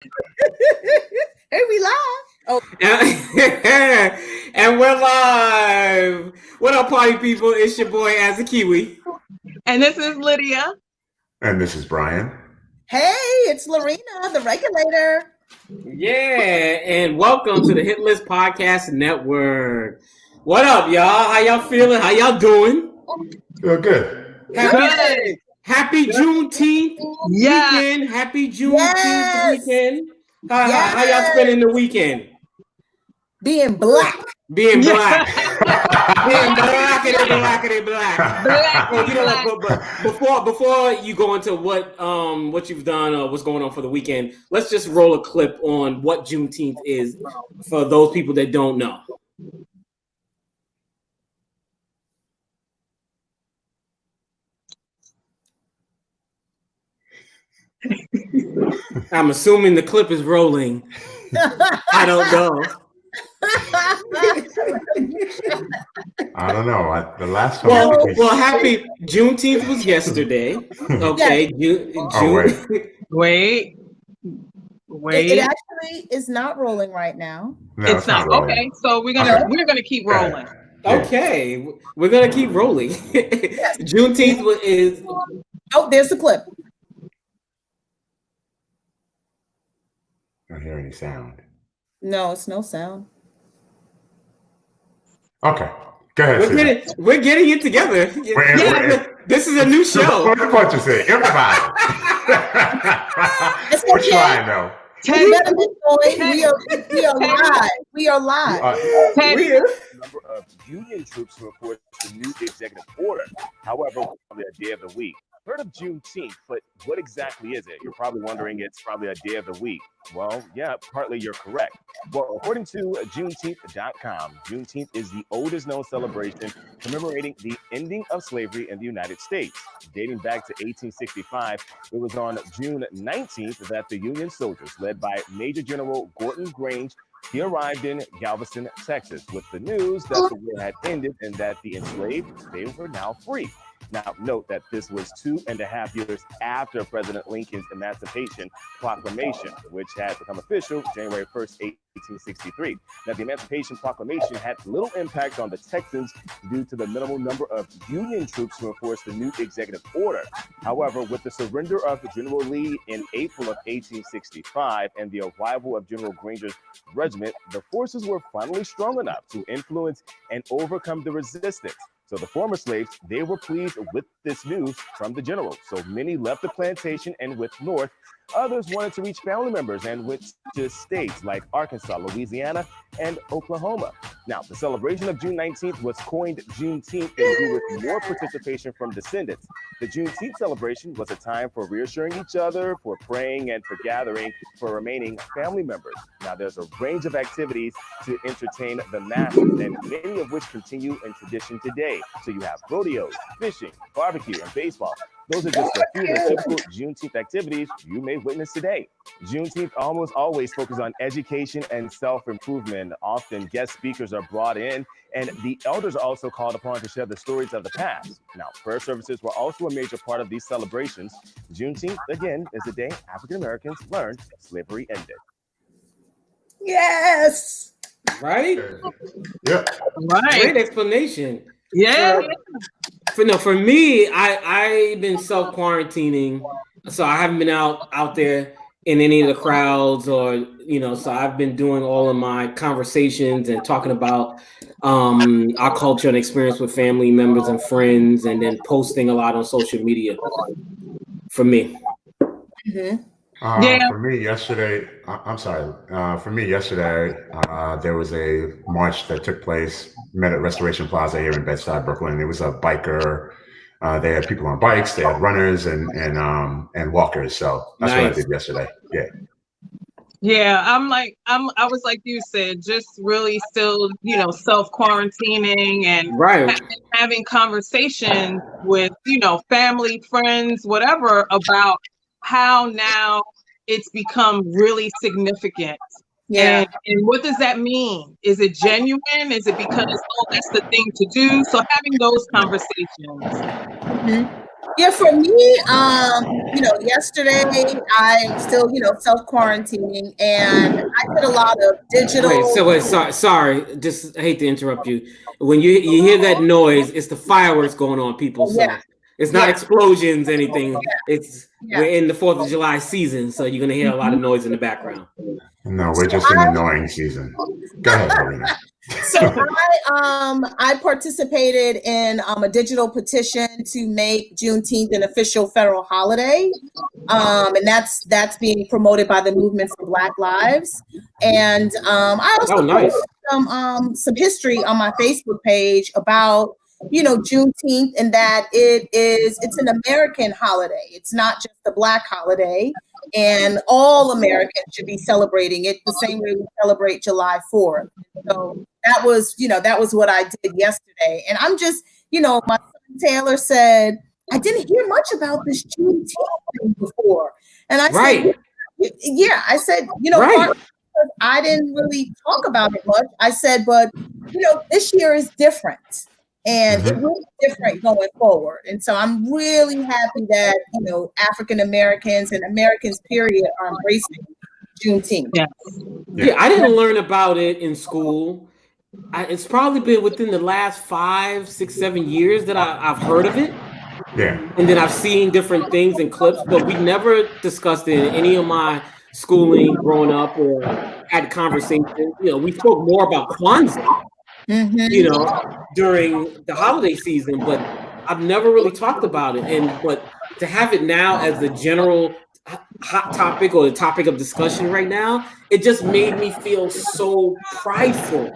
Hey, we live. Oh, And we're live. What up, party people? It's your boy, As a Kiwi. And this is Lydia. And this is Brian. hey, it's Lorena, the regulator. Yeah, and welcome to the Hit List Podcast Network. What up, y'all? How y'all feeling? How y'all doing? Feel good. Happy Juneteenth weekend. Happy Juneteenth weekend. How y'all spending the weekend? Being black. Being black. Being black. You know what, but before you go into what you've done or what's going on for the weekend, let's just roll a clip on what Juneteenth is for those people that don't know. I'm assuming the clip is rolling. I don't know. I don't know. The last time. Well, happy Juneteenth was yesterday. Okay, Wait. It actually is not rolling right now. No, it's not. Okay, so we're gonna keep rolling. Okay, we're gonna keep rolling. Yes. Juneteenth is. Oh, there's the clip. I don't hear any sound. No, it's no sound. Okay, go ahead. We're getting it together. This is a new show. What you say? Everybody. We're trying though. We are live. Number of Union troops who enforced the new executive order. However, on the day of the week. Heard of Juneteenth, but what exactly is it? You're probably wondering it's probably a day of the week. Well, yeah, partly you're correct. Well, according to Juneteenth.com, Juneteenth is the oldest known celebration commemorating the ending of slavery in the United States. Dating back to 1865, it was on June 19th that the Union soldiers, led by Major General Gordon Grange, he arrived in Galveston, Texas, with the news that the war had ended and that the enslaved, they were now free. Now, note that this was 2.5 years after President Lincoln's Emancipation Proclamation, which had become official January 1st, 1863. Now, the Emancipation Proclamation had little impact on the Texans due to the minimal number of Union troops who enforced the new executive order. However, with the surrender of General Lee in April of 1865 and the arrival of General Granger's regiment, the forces were finally strong enough to influence and overcome the resistance. So the former slaves, they were pleased with this news from the general. So many left the plantation and went north. Others wanted to reach family members and went to states like Arkansas, Louisiana, and Oklahoma. Now, the celebration of June 19th was coined Juneteenth in view with more participation from descendants. The Juneteenth celebration was a time for reassuring each other, for praying, and for gathering for remaining family members. Now, there's a range of activities to entertain the masses, and many of which continue in tradition today. So you have rodeos, fishing, barbecue, and baseball. Those are just a few of the typical Juneteenth activities you may witness today. Juneteenth almost always focuses on education and self-improvement. Often guest speakers are brought in, and the elders are also called upon to share the stories of the past. Now, prayer services were also a major part of these celebrations. Juneteenth, again, is the day African Americans learned slavery ended. Yes. Right? Yeah. Right. Great explanation. Yeah. For me, I've been self-quarantining, so I haven't been out there in any of the crowds or, so I've been doing all of my conversations and talking about our culture and experience with family members and friends, and then posting a lot on social media for me. Mm-hmm. For me yesterday, there was a march that took place, met at Restoration Plaza here in Bed-Stuy, Brooklyn. It was a biker. They had people on bikes, they had runners and walkers. So that's nice. What I did yesterday. Yeah. Yeah, I was like you said, just really still, self-quarantining and having conversations with, family, friends, whatever, about how now it's become really significant. Yeah. And what does that mean? Is it genuine? Is it because, that's the thing to do? So having those conversations. Mm-hmm. Yeah, for me, yesterday I'm still, self-quarantining, and I did a lot of digital. Sorry, just I hate to interrupt you. When you hear that noise, it's the fireworks going on, people. So it's not explosions, anything. We're in the 4th of July season, so you're gonna hear a lot of noise in the background. No, we're just in annoying season. Go ahead, Marina. So I participated in a digital petition to make Juneteenth an official federal holiday, and that's being promoted by the Movement for Black Lives. And I also put some history on my Facebook page about Juneteenth, and that it's an American holiday. It's not just a Black holiday, and all Americans should be celebrating it the same way we celebrate July 4th. So that was what I did yesterday. And I'm just, my son Taylor said, I didn't hear much about this Juneteenth thing before. And I said, yeah, I said, I didn't really talk about it much. I said, but, this year is different. And it will be different going forward. And so I'm really happy that, African Americans and Americans, period, are embracing Juneteenth. Yeah, I didn't learn about it in school. It's probably been within the last 5, 6, 7 years that I've heard of it. Yeah. And then I've seen different things and clips, but we never discussed it in any of my schooling growing up or had conversations. We spoke more about Kwanzaa. During the holiday season, but I've never really talked about it. But to have it now as the general hot topic or the topic of discussion right now, it just made me feel so prideful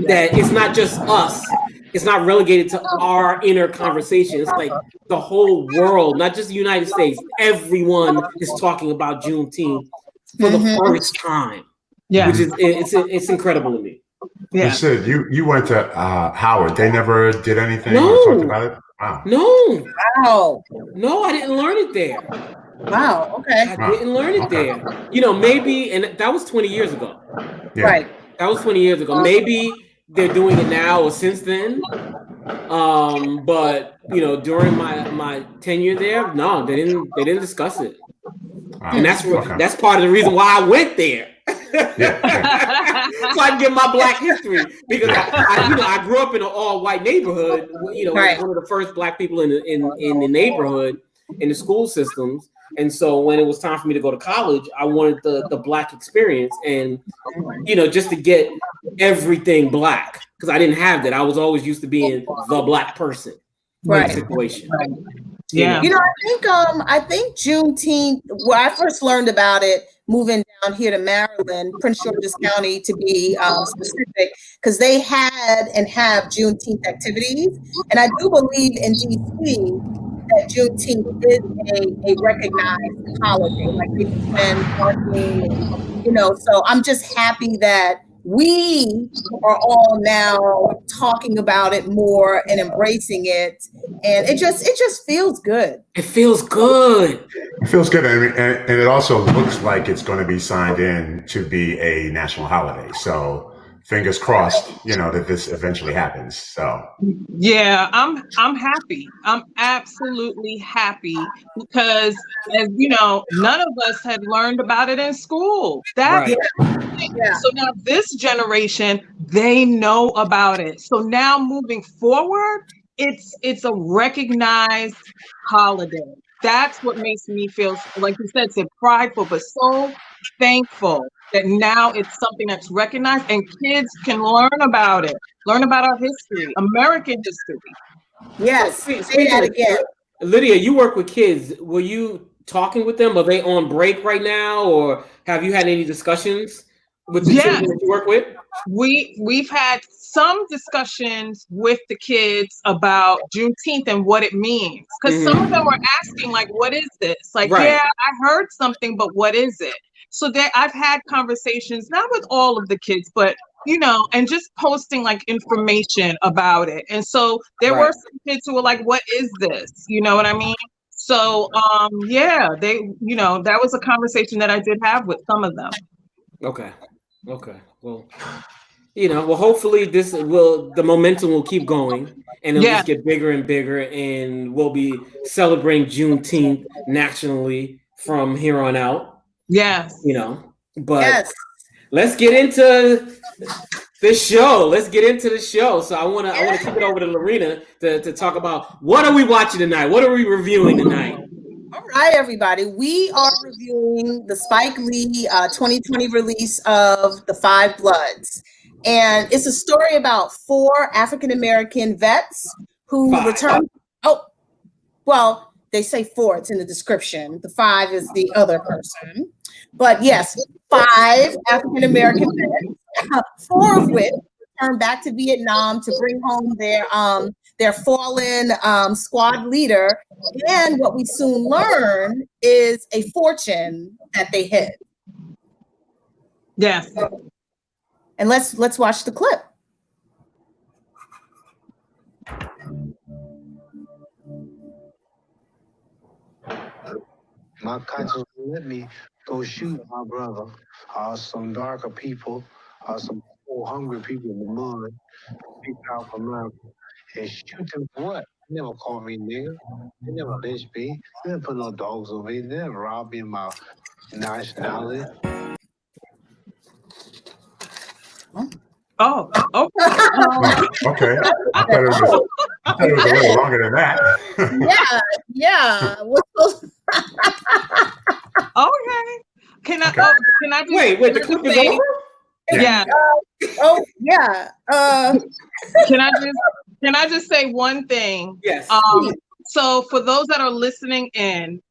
that it's not just us. It's not relegated to our inner conversation. It's like the whole world, not just the United States. Everyone is talking about Juneteenth for the first time. Yeah, which is it's incredible to me. Yeah. You said you went to Howard. They never did anything or talked about it? Wow. No. Wow. No, I didn't learn it there. Wow. Okay. I didn't learn it there. Maybe, and that was 20 years ago. Yeah. Right. That was 20 years ago. Maybe they're doing it now or since then. But during my tenure there, no, they didn't discuss it. And that's part of the reason why I went there. So I can get my Black history, because I grew up in an all-white neighborhood. Right. One of the first Black people in the neighborhood, in the school systems. And so when it was time for me to go to college, I wanted the Black experience, and just to get everything Black, because I didn't have that. I was always used to being the Black person. Right. Situation. Right. Yeah. I think Juneteenth, when I first learned about it, moving down here to Maryland, Prince George's County to be specific, because they had and have Juneteenth activities. And I do believe in DC that Juneteenth is a recognized holiday, like they spend parking, so I'm just happy that we are all now talking about it more and embracing it, and it just feels good. It feels good. It feels good, and it also looks like it's going to be signed in to be a national holiday. So fingers crossed, that this eventually happens. So yeah, I'm happy. I'm absolutely happy, because as none of us had learned about it in school. So now this generation, they know about it. So now moving forward, it's a recognized holiday. That's what makes me feel, like you said, prideful, but so thankful that now it's something that's recognized and kids can learn about it, learn about our history, American history. Yes, say that again. Lydia, you work with kids. Were you talking with them? Are they on break right now, or have you had any discussions with the children that you work with? We've had some discussions with the kids about Juneteenth and what it means, because some of them were asking, like, what is this? Like, yeah, I heard something, but what is it? So I've had conversations, not with all of the kids, but and just posting like information about it. And so there were some kids who were like, what is this? You know what I mean? So they that was a conversation that I did have with some of them. Okay. Well, Well, hopefully the momentum will keep going, and it'll just get bigger and bigger, and we'll be celebrating Juneteenth nationally from here on out. Yes. But let's get into the show. So I want to kick it over to Lorena to talk about what are we watching tonight? What are we reviewing tonight? All right, everybody. We are reviewing the Spike Lee 2020 release of The Five Bloods. And it's a story about 4 African-American vets who returned. Oh, well, they say 4. It's in the description. The 5 is the other person. But yes, 5 African-American vets, 4 of which returned back to Vietnam to bring home their fallen squad leader. And what we soon learn is a fortune that they hid. Yes. And let's watch the clip. My conscience let me go shoot my brother, some darker people, some poor, hungry people in the mud, big South America, and shoot them for what? They never called me nigga. They never lynched me. They never put no dogs on me. They never robbed me of my nationality. Oh, okay. Okay. I thought it was a little longer than that. Yeah. Okay. Can I just wait? The clip is over? Yeah. Can I just say one thing? Yes. So for those that are listening in,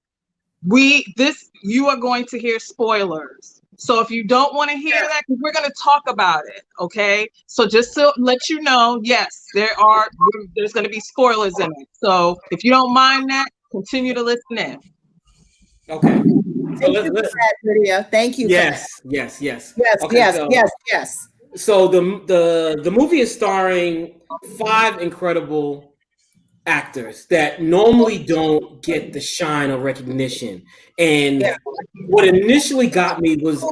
you are going to hear spoilers. So if you don't want to hear that, because we're going to talk about it, okay? So just to let you know, yes, there's going to be spoilers in it. So if you don't mind that, continue to listen in. Okay. So Thank you for that, Lydia. Thank you. Yes. Okay, Yes. So the movie is starring 5 incredible actors that normally don't get the shine or recognition. And what initially got me was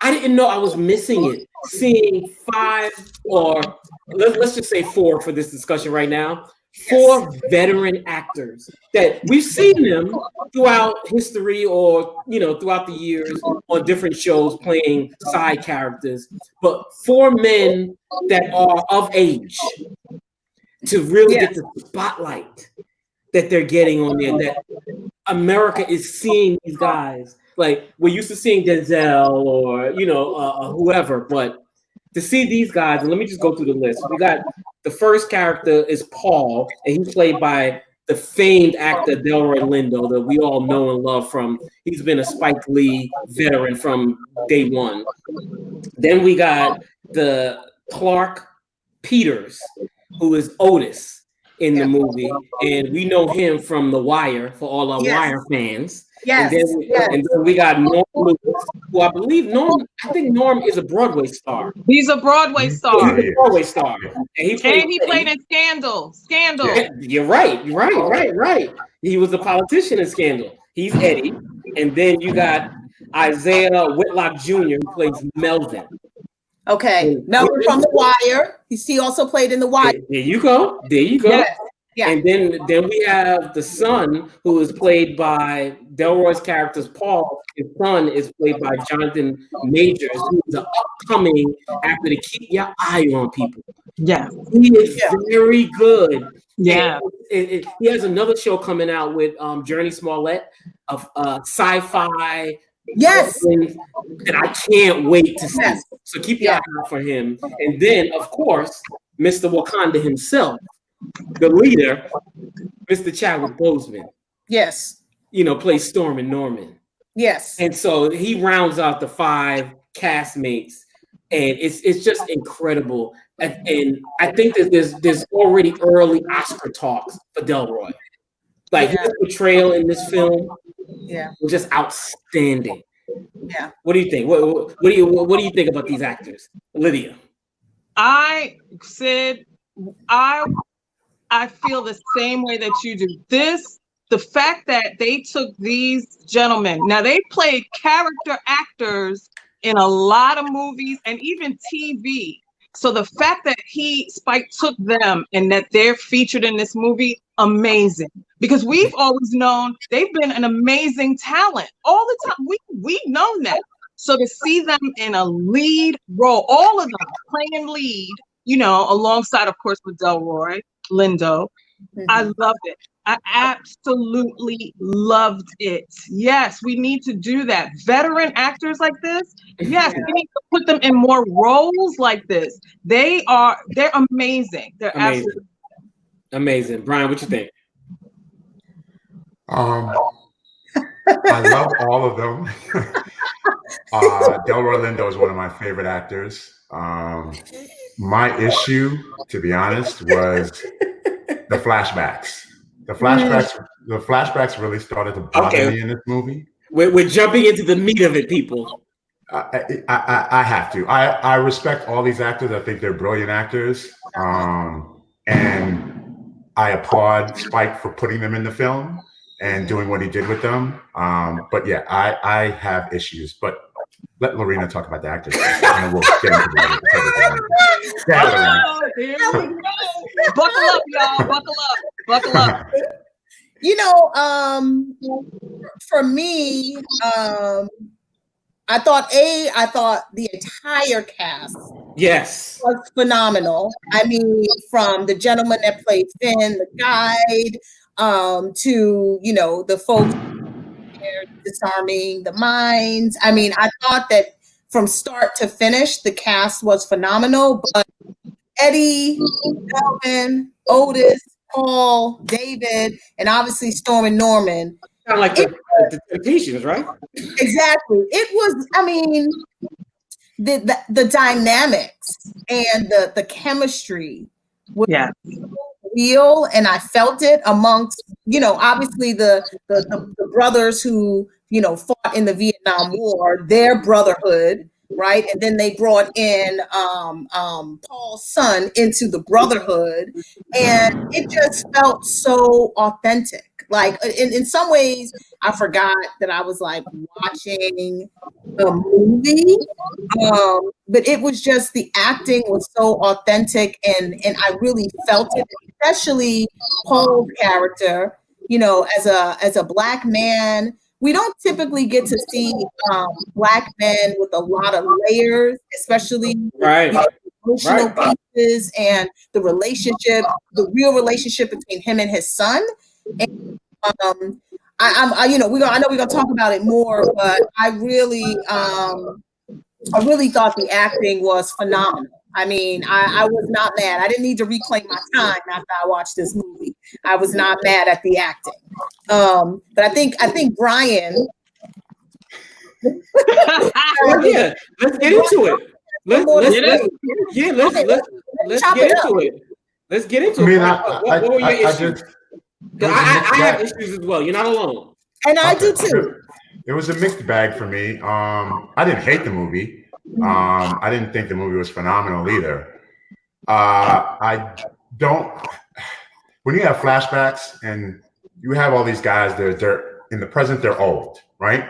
I didn't know I was missing it. Seeing 5, or let's just say 4 for this discussion right now. 4 veteran actors that we've seen them throughout history or throughout the years on different shows playing side characters, but 4 men that are of age to really get the spotlight that they're getting on there, that America is seeing these guys. Like, we're used to seeing Denzel or whoever, but to see these guys, and let me just go through the list. We got the first character is Paul, and he's played by the famed actor Delroy Lindo that we all know and love from. He's been a Spike Lee veteran from day one. Then we got the Clark Peters, who is Otis in the movie, and we know him from The Wire for all our Wire fans. Yes. And then we got Norm Lewis, who I think Norm is a Broadway star. He's a Broadway star. He's a Broadway star. And he played in Scandal. Yeah, you're right. He was a politician in Scandal. He's Eddie. And then you got Isaiah Whitlock Jr., who plays Melvin. Okay. Melvin from The Wire. He also played in The Wire. There you go. Yeah. And then we have the son, who is played by Delroy's character's Paul. His son is played by Jonathan Majors, who is an upcoming actor to keep your eye on people. Yeah. He is very good. Yeah. He has another show coming out with Journey Smollett of sci-fi. Yes. That I can't wait to see. Yes. So keep your eye out for him. And then, of course, Mr. Wakanda himself, the leader, Mr. Chadwick Boseman. Yes. Plays Storm and Norman. Yes. And so he rounds out the 5 castmates, and it's just incredible. And I think that there's already early Oscar talks for Delroy. Like his portrayal in this film, was just outstanding. Yeah. What do you think? What do you think about these actors, Lydia? I feel the same way that you do. The fact that they took these gentlemen, now they played character actors in a lot of movies and even TV. So the fact that Spike took them and that they're featured in this movie, amazing. Because we've always known they've been an amazing talent all the time. We've known that. So to see them in a lead role, all of them playing lead, alongside, of course, with Delroy Lindo, I loved it. I absolutely loved it. Yes, we need to do that. Veteran actors like this, yes, we need to put them in more roles like this. They're amazing. They're amazing. Absolutely amazing. Brian, what you think? I love all of them. Delroy Lindo is one of my favorite actors. My issue, to be honest, was the flashbacks. The flashbacks really started to bother me in this movie. We're jumping into the meat of it, people. I have to. I respect all these actors. I think they're brilliant actors. And I applaud Spike for putting them in the film and doing what he did with them. But yeah, I have issues. But let Lorena talk about the actors, and we'll get into the here we go. Buckle up, y'all. Buckle up. For me, I thought the entire cast was phenomenal. I mean, from the gentleman that played Finn, the guide, to the folks disarming the mines. I mean, I thought that from start to finish, the cast was phenomenal. But Eddie, Melvin, Otis, Paul, David, and obviously Storm and Norman. Kind of like the Temptations, right? Exactly. It was, I mean, the dynamics and the chemistry was real, and I felt it amongst, obviously the brothers who, fought in the Vietnam War, their brotherhood, right? And then they brought in Paul's son into the brotherhood, and it just felt so authentic. Like in some ways, I forgot that I was like watching a movie, but it was just the acting was so authentic, and I really felt it, especially Paul's character. As a Black man, we don't typically get to see Black men with a lot of layers, especially emotional pieces and the real relationship between him and his son. And I know we're gonna talk about it more, but I really thought the acting was phenomenal. I mean, I was not mad. I didn't need to reclaim my time after I watched this movie. I was not mad at the acting. But I think Brian. Yeah, let's get into it. Let's get into it. Let's get into it. What were your issues? I have issues as well. You're not alone. And I do too. It was a mixed bag for me. I didn't hate the movie. I didn't think the movie was phenomenal either. When you have flashbacks and you have all these guys, they're in the present, they're old, right?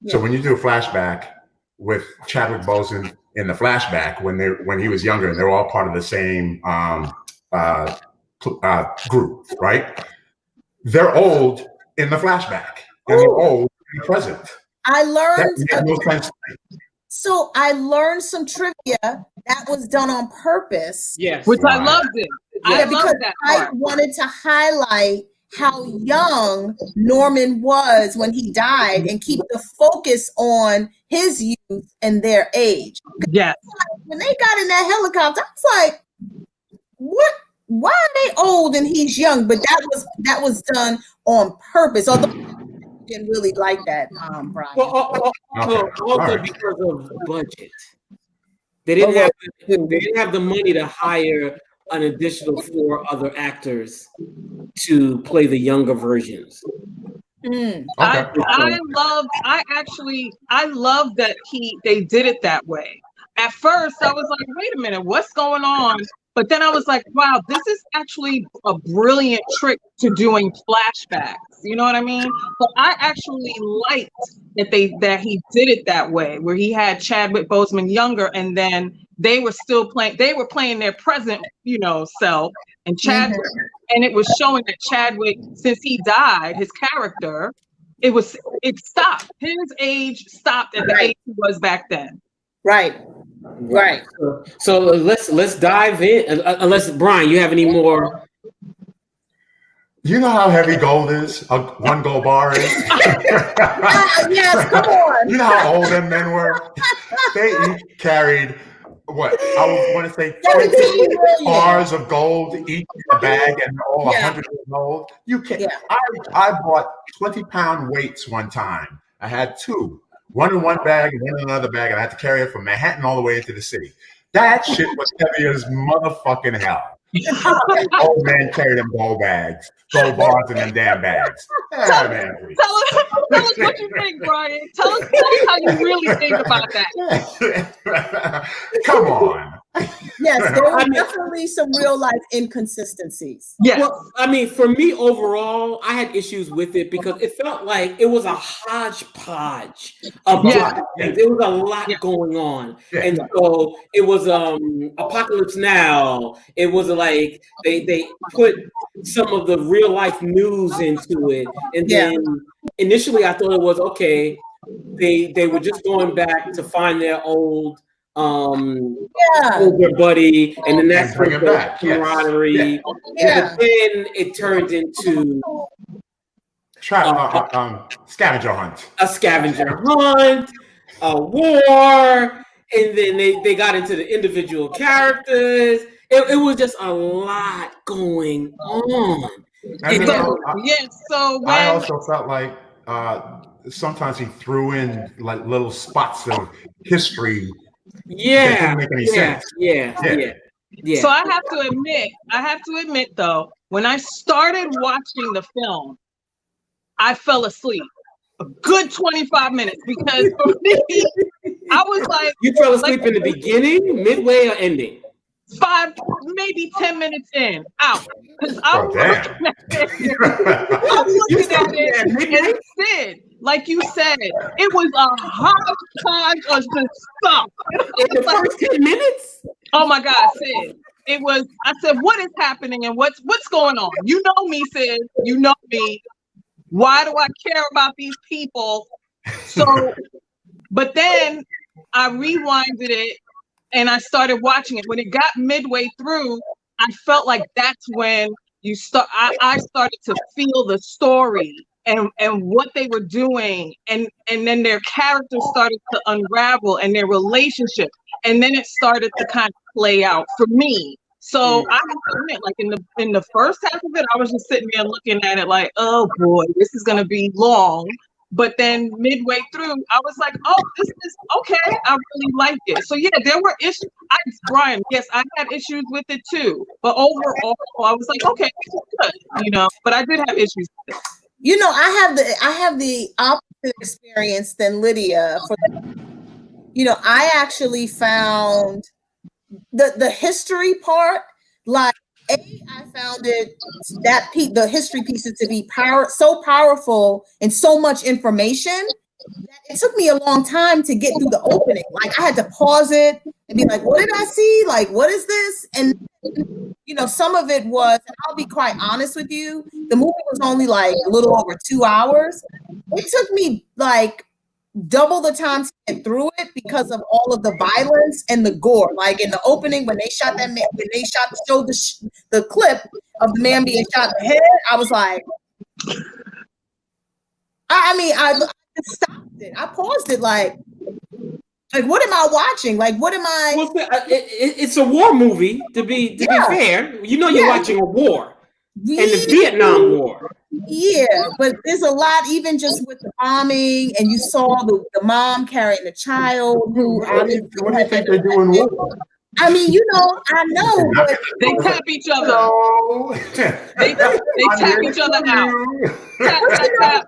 Yeah. So when you do a flashback with Chadwick Boseman in the flashback when he was younger, they're all part of the same group, right? They're old in the flashback and they're old in the present. I learned So I learned some trivia that was done on purpose. Yes. Which I loved it. I loved that part. I wanted to highlight how young Norman was when he died and keep the focus on his youth and their age. Yes. When they got in that helicopter, I was like, what? Why are they old and he's young? But that was done on purpose. Although I didn't really like that, Brian. Also because of budget. They didn't have the money to hire an additional 4 other actors to play the younger versions. I love that they did it that way. At first, I was like, wait a minute, what's going on? But then I was like, wow, this is actually a brilliant trick to doing flashbacks. You know what I mean? But I actually liked that he did it that way, where he had Chadwick Boseman younger and then they were still playing. They were playing their present, self, and Chadwick, and it was showing that Chadwick, since he died, his character, it stopped. His age stopped at the age he was back then. Right. So let's dive in. Unless Brian, you have any more? You know how heavy gold is? A 1 gold bar is? Yes, come on. You know how old them men were? They each carried, what? I want to say 20 bars of gold each in a bag, and all 100 years old. You can't. Yeah. I bought 20-pound weights one time. I had 2. One in one bag and one in another bag, and I had to carry it from Manhattan all the way into the city. That shit was heavy as motherfucking hell. Old man carry them gold bags, gold bars in them damn bags. Tell us what you think, Brian. Tell us how you really think about that. Come on. Yes, there were definitely some real life inconsistencies. Yes. Well, I mean, for me overall, I had issues with it because it felt like it was a hodgepodge of things. There was a lot going on. Yeah. And so it was Apocalypse Now. It was like they put some of the real life news into it. And then initially I thought it was okay. They were just going back to find their old older buddy, and then that's bring it back camaraderie. But then it turned into scavenger hunt, a war, and then they got into the individual characters. It was just a lot going on. I also felt like sometimes he threw in like little spots of history. That didn't make any sense. Yeah. So I have to admit though, when I started watching the film, I fell asleep a good 25 minutes because for me, I was like, you fell asleep in the beginning, midway, or ending? 5, maybe 10 minutes in, out. Because I'm looking at it, and it said, like you said, it was a hodgepodge of the stuff. In the first 10 minutes? Oh my God, Sid. It was, I said, what is happening and what's going on? You know me, Sid. You know me. Why do I care about these people? So, but then I rewinded it and I started watching it. When it got midway through, I felt like that's when I started to feel the story and what they were doing, and then their characters started to unravel and their relationship, and then it started to kind of play out for me. So I have to admit, like in the first half of it, I was just sitting there looking at it like, oh boy, this is gonna be long. But then midway through, I was like, oh, this is okay. I really liked it. So yeah, there were issues. Brian, yes, I had issues with it too. But overall, I was like, okay, good, but I did have issues with it. I have the opposite experience than Lydia. I actually found the history part, like, I found the history pieces to be so powerful and so much information that it took me a long time to get through the opening. Like, I had to pause it and be like, what did I see? Like, what is this? And some of it was, and I'll be quite honest with you, the movie was only like a little over 2 hours. It took me like double the time to get through it because of all of the violence and the gore. Like in the opening, when they shot that man, when they showed the clip of the man being shot in the head, I was like, I just stopped it. I paused it like, what am I watching? Like, what am I? Well, it's a war movie. To be fair, you're watching a war, and the Vietnam War. Yeah, but there's a lot, even just with the bombing, and you saw the mom carrying the child. What do you think they're doing? I mean, I know, but they tap each other. No. They tap each other out.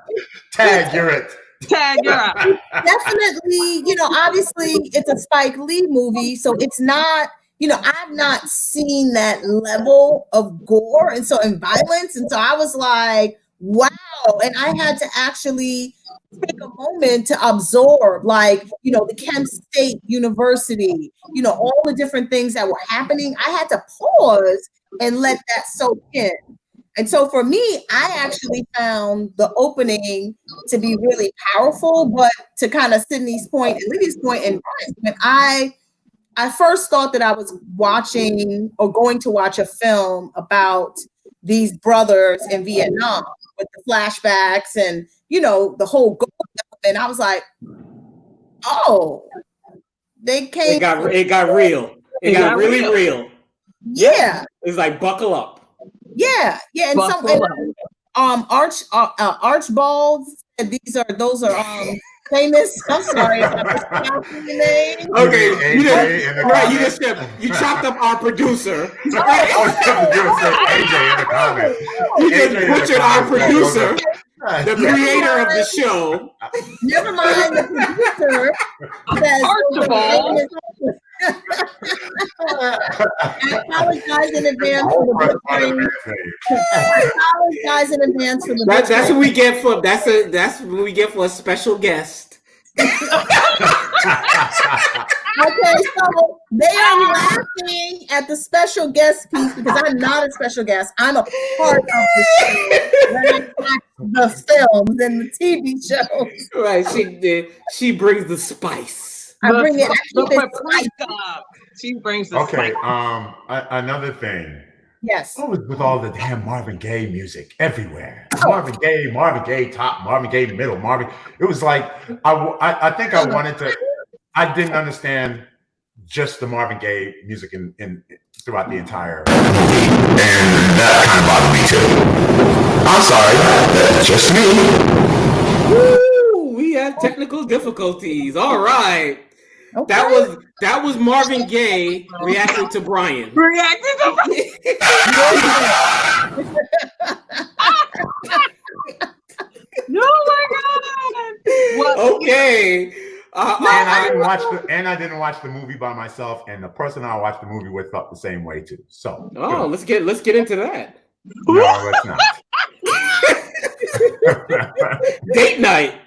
Tag, you're it. Tag, you're out. Definitely, obviously it's a Spike Lee movie, so it's not, I've not seen that level of gore and violence. And so I was like, wow. And I had to actually take a moment to absorb, like, the Kent State University, all the different things that were happening. I had to pause and let that soak in. And so for me, I actually found the opening to be really powerful. But to kind of Sydney's point and Lydia's point, and when I first thought that I was watching or going to watch a film about these brothers in Vietnam with the flashbacks and, the whole goal, and I was like, oh, they came. It got real. It got really real. Yeah. It's like, buckle up. Yeah. And Archibald said those are famous. I'm sorry if I'm mispronouncing your name. Okay, you chopped up our producer. AJ in the comment. You just butchered our producer, the creator of the show. Never mind, the producer says Archibald. I apologize in advance for the butchering. I apologize in advance for the butchering. That's what we get for that's what we get for a special guest. Okay, so they are laughing at the special guest piece because I'm not a special guest. I'm a part of the show. When I watch the films and the TV shows. Right, she brings the spice. I bring it. She brings the okay. spice. Another thing. Yes. What was with all the damn Marvin Gaye music everywhere? Marvin Gaye top, Marvin Gaye middle, Marvin. It was like I think I wanted to. I didn't understand just the Marvin Gaye music in throughout the entire movie, and that kind of bothered me too. I'm sorry, that's just me. Woo, we have technical difficulties. All right. Okay. That was Marvin Gaye reacting to Brian. Reacting to Brian. Oh my God. Well, okay. I didn't watch the movie by myself, and the person I watched the movie with felt the same way too. So let's get into that. No, let's not. Date night.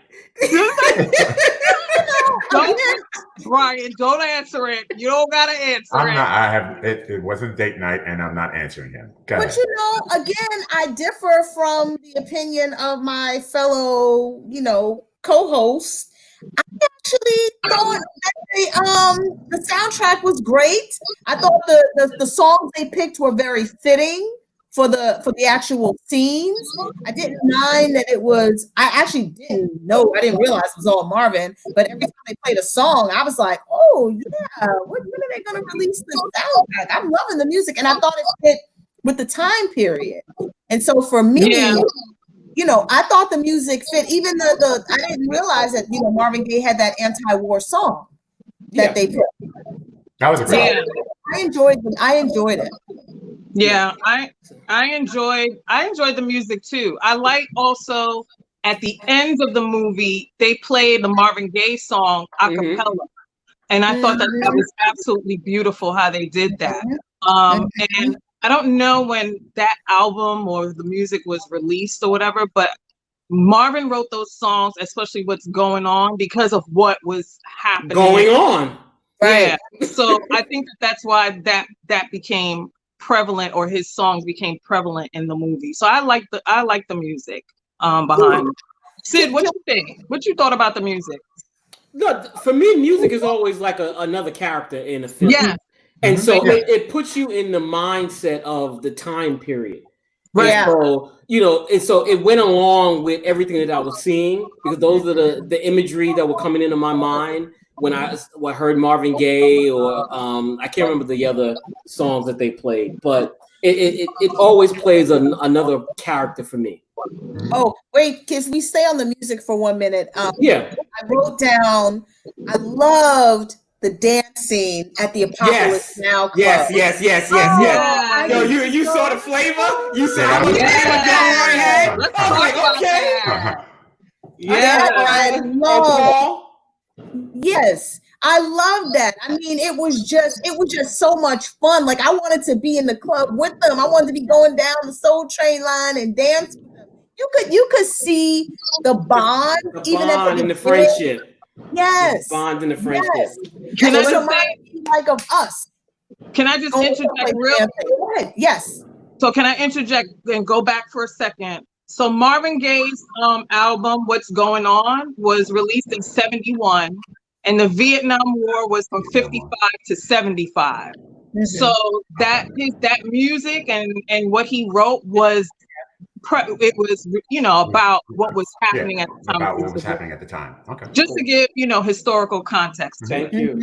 Brian, don't answer it. You don't gotta answer it. I have it wasn't date night, and I'm not answering him. But again, I differ from the opinion of my fellow, co-host. I actually thought the soundtrack was great. I thought the songs they picked were very fitting for the actual scenes. I didn't mind that it was. I actually didn't realize it was all Marvin. But every time they played a song, I was like, oh yeah, when are they going to release this soundtrack? I'm loving the music, and I thought it fit with the time period. And so for me. Yeah. I thought the music fit. Even I didn't realize that Marvin Gaye had that anti-war song that they put. That was a great. So I enjoyed it. Yeah, I enjoyed the music too. I like also at the end of the movie they played the Marvin Gaye song a cappella, and I thought that was absolutely beautiful how they did that. And I don't know when that album or the music was released or whatever, but Marvin wrote those songs, especially What's Going On, because of what was happening. Going on. Right. Yeah. So I think that's why that became prevalent, or his songs became prevalent in the movie. So I like the music behind it. Sid, what you think? What you thought about the music? Look, for me, music is always like another character in a film. Yeah. And so it puts you in the mindset of the time period. Right. And so, and so it went along with everything that I was seeing, because those are the imagery that were coming into my mind when I heard Marvin Gaye, or I can't remember the other songs that they played, but it always plays another character for me. Oh, wait, can we stay on the music for 1 minute? Yeah. I wrote down, I loved the dance scene at the Apocalypse Now Club. Yes. Yo, you saw the flavor? You saw how much flavor going right here? I was like, okay. I love. Yes, I love that. I mean, it was just so much fun. Like, I wanted to be in the club with them. I wanted to be going down the Soul Train line and dance with them. you could see the bond, even at the and the friendship. Yes. The bond and the friendship. Yes. Can I That's just what say, reminds me, like, of us. can I just interject real? Go ahead. Yes. So can I interject and go back for a second? So Marvin Gaye's album, What's Going On, was released in 71, and the Vietnam War was from 55 to 75. Mm-hmm. So that music and what he wrote was about what was happening at the time. About what was happening at the time. Okay. Just to give historical context. Thank you.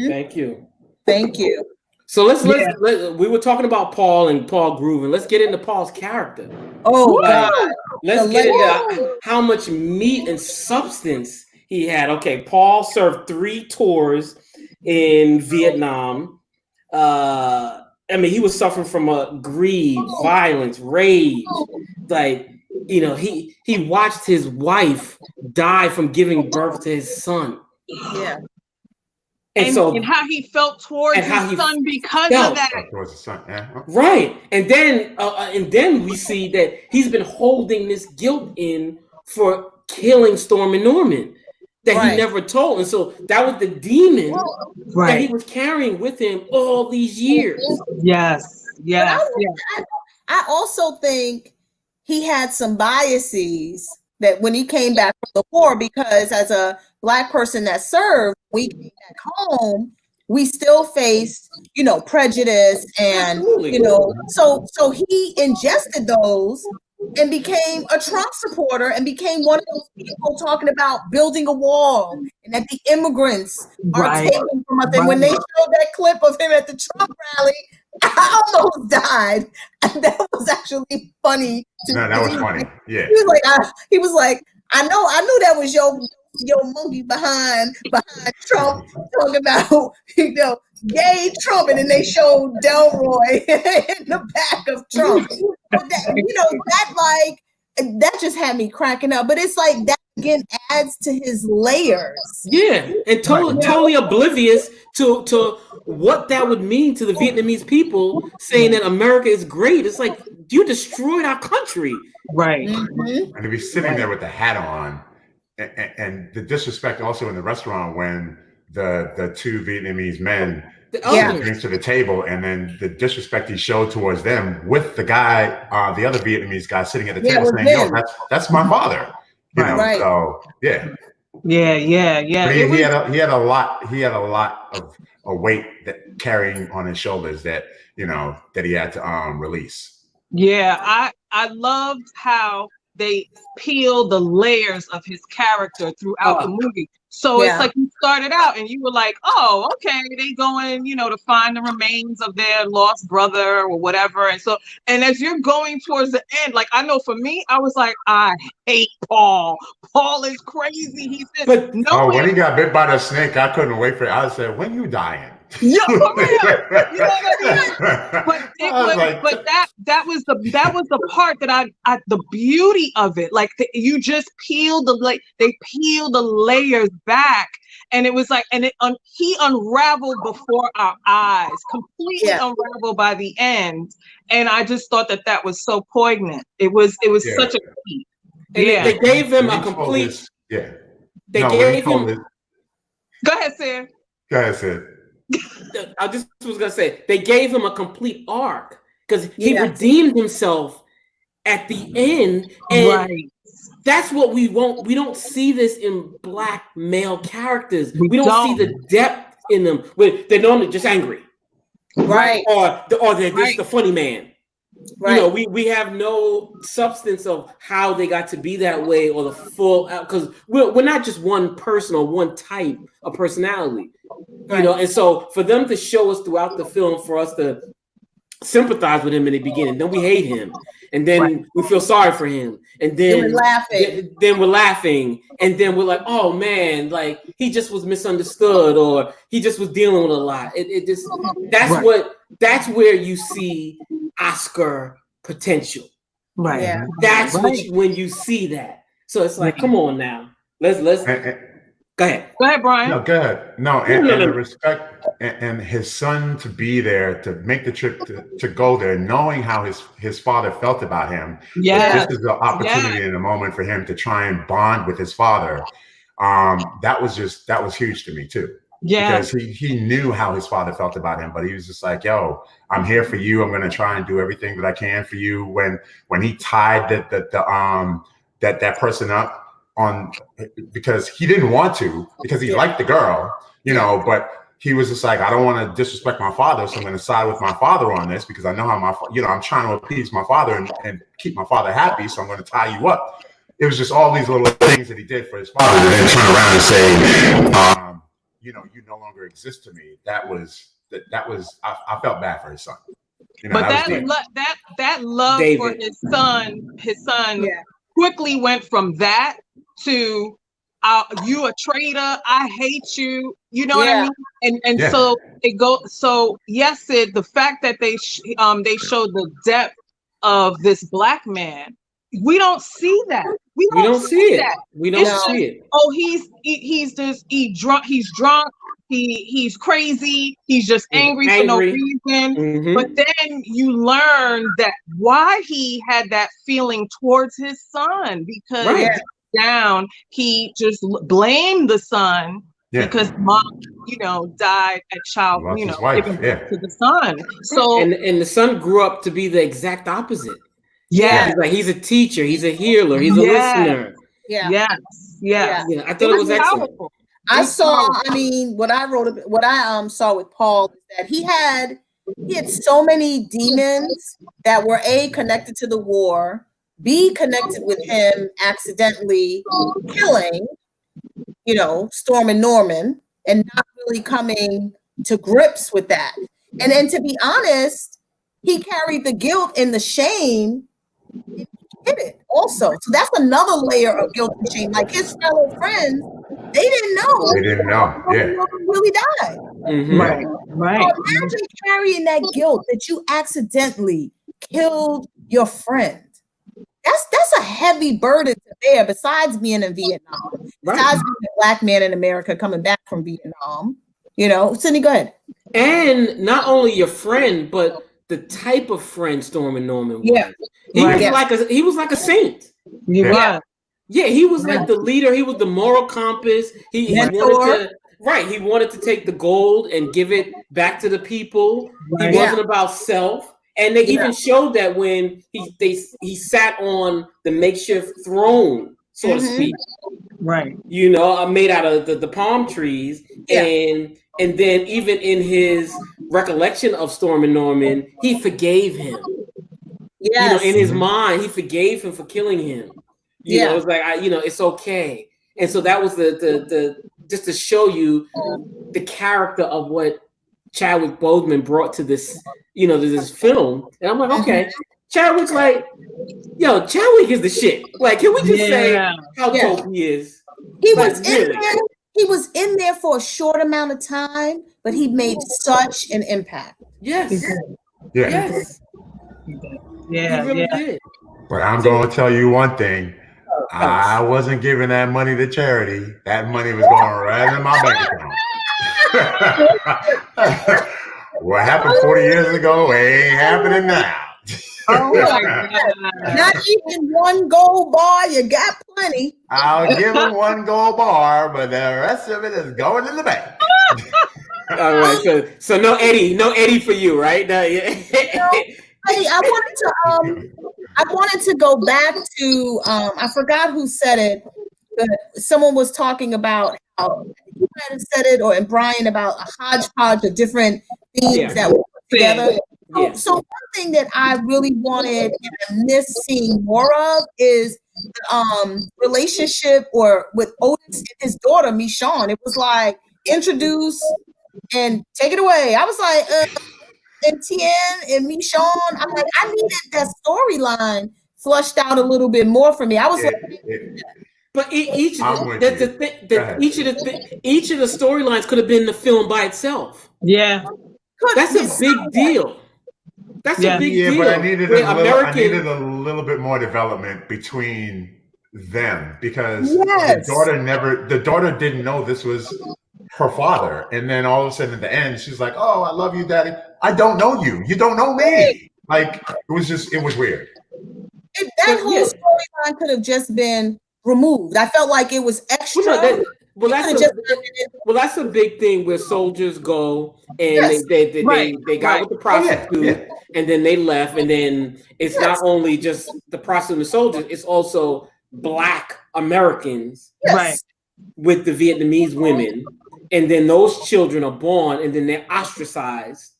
Thank you. So let's we were talking about Paul and Paul Groove, let's get into Paul's character. Oh God. Let's get into how much meat and substance he had. Okay, Paul served 3 tours in Vietnam. I mean, he was suffering from greed, violence, rage. Like, he watched his wife die from giving birth to his son. Yeah. And how he felt towards his son because of that. Towards his son, yeah. Right. And then we see that he's been holding this guilt in for killing Stormy Norman that he never told. And so that was the demon that he was carrying with him all these years. Yes. I also think he had some biases that when he came back from the war, because as a Black person that served, we came back home, we still faced, prejudice and, so he ingested those and became a Trump supporter and became one of those people talking about building a wall and that the immigrants are taken from us. And when they showed that clip of him at the Trump rally, I almost died. And that was actually funny. That was funny. Yeah. He was like, I knew that was your monkey behind Trump talking about, gay Trump, and then they showed Delroy in the back of Trump. But that just had me cracking up. But it's like that again adds to his layers. Yeah, and totally oblivious to what that would mean to the Vietnamese people, saying that America is great. It's like, you destroyed our country. Right. Mm-hmm. And to be sitting there with the hat on, and the disrespect also in the restaurant when the 2 Vietnamese men drinks to the table, and then the disrespect he showed towards them with the guy, the other Vietnamese guy sitting at the table saying, "Yo, that's my father." So yeah. But he had a lot of a weight that carrying on his shoulders that that he had to release. Yeah, I loved how they peeled the layers of his character throughout the movie. So it's like you started out and you were like, oh, okay, they going, to find the remains of their lost brother or whatever. And as you're going towards the end, like, I know for me, I was like, I hate Paul. Paul is crazy. He said, when he got bit by the snake, I couldn't wait for it. I said, when you dying? Yeah, for real. You know what I mean? But that was the part that the beauty of it. Like you just peeled they peeled the layers back, and it was like, he unraveled before our eyes, completely unraveled by the end. And I just thought that was so poignant. It was such a feat. They gave him a complete. They gave him. Go ahead, Sam. Go ahead, Sid. I just was gonna say they gave him a complete arc because he redeemed himself at the end, and that's what we want. We don't see this in Black male characters. We don't see the depth in them. They're normally just angry, right? Or they're just the funny man. Right. We have no substance of how they got to be that way or the full, because we're not just one person or one type of personality. And so for them to show us throughout the film, for us to sympathize with him in the beginning, then we hate him, and then we feel sorry for him, and then we're laughing, and then we're like, oh man, like he just was misunderstood, or he just was dealing with a lot. That's where you see Oscar potential. Right. Yeah. That's when you see that. So it's like, come on now, let's. Go ahead. Go ahead, Brian. No, go ahead. No, and the respect and his son to be there, to make the trip to go there, knowing how his father felt about him. Yeah. This is the opportunity in a moment for him to try and bond with his father. That was huge to me too. Yeah. Because he knew how his father felt about him, but he was just like, yo, I'm here for you. I'm gonna try and do everything that I can for you. When he tied that person up on, because he didn't want to, because he liked the girl, you know, but he was just like, I don't want to disrespect my father, so I'm going to side with my father on this, because I know how I'm trying to appease my father and keep my father happy, so I'm going to tie you up. It was just all these little things that he did for his father, and then turn around and say, you no longer exist to me. That was I felt bad for his son. You know, but that love David. For his son quickly went from that to you a traitor, I hate you, you know what I mean? And so it goes. So yes, the fact that they showed the depth of this black man, we don't see that. We don't see it. That. We don't see it. Oh, he's drunk. He's drunk. He's crazy. He's just angry for no reason. Mm-hmm. But then you learn that why he had that feeling towards his son, because down he just blamed the son because mom, died at child, giving birth to the son. So and the son grew up to be the exact opposite. Yeah, he's a teacher, he's a healer, he's a listener. Yeah. I thought it was excellent. I saw. I mean, what I saw with Paul is that he had so many demons that were connected to the war, B connected with him accidentally killing, Storm and Norman, and not really coming to grips with that. And then, to be honest, he carried the guilt and the shame. He did it also. So that's another layer of guilt and shame. Like his fellow friends, they didn't know. They didn't know. Really died. Mm-hmm. Right. So imagine carrying that guilt that you accidentally killed your friend. That's a heavy burden to bear. Besides being in Vietnam, besides being a black man in America coming back from Vietnam, Sydney, go ahead. And not only your friend, but the type of friend Storm and Norman was. He was like a saint. He was. Yeah, he was like the leader. He was the moral compass. He wanted to take the gold and give it back to the people. Right. He wasn't about self. And they even showed that when he sat on the makeshift throne, so to speak. Right. Made out of the palm trees. Yeah. And then even in his recollection of Storm and Norman, he forgave him. Yes. In his mind, he forgave him for killing him. It was like, it's okay. And so that was the just to show you the character of what Chadwick Boseman brought to this, to this film. And I'm like, okay, Chadwick's like, Chadwick is the shit. Like, can we just say how dope he is? He was in there. He was in there for a short amount of time, but he made such an impact. Yes. Yes. Yeah. He really did. But I'm going to tell you one thing. I wasn't giving that money to charity. That money was going right in my bank account. What happened 40 years ago ain't happening now. Oh my God. Not even one gold bar. You got plenty. I'll give him one gold bar, but the rest of it is going in the bank. All right. So no Eddie for you, right? I wanted to go back to I forgot who said it, but someone was talking about how you might have said it, and Brian, about a hodgepodge of different themes that were put together. Yeah. So one thing that I really wanted and miss seeing more of is the relationship with Otis and his daughter, Michonne. It was like introduce and take it away. I was like, and Tien and Michonne, I'm like, I needed that storyline flushed out a little bit more for me. I was but each of the storylines could have been the film by itself. Yeah, that's a big deal. That's a big deal. But I needed a little bit more development between them because Yes. the daughter didn't know this was her father. And then all of a sudden at the end, she's like, "Oh, I love you, Daddy. I don't know you. You don't know me." Like, it was weird. That whole storyline could have just been removed. I felt like it was extra. That's a big thing where soldiers go and they got with the prostitute and then they left, and then it's not only just the prostitute and the soldiers, it's also Black Americans with the Vietnamese women, and then those children are born and then they're ostracized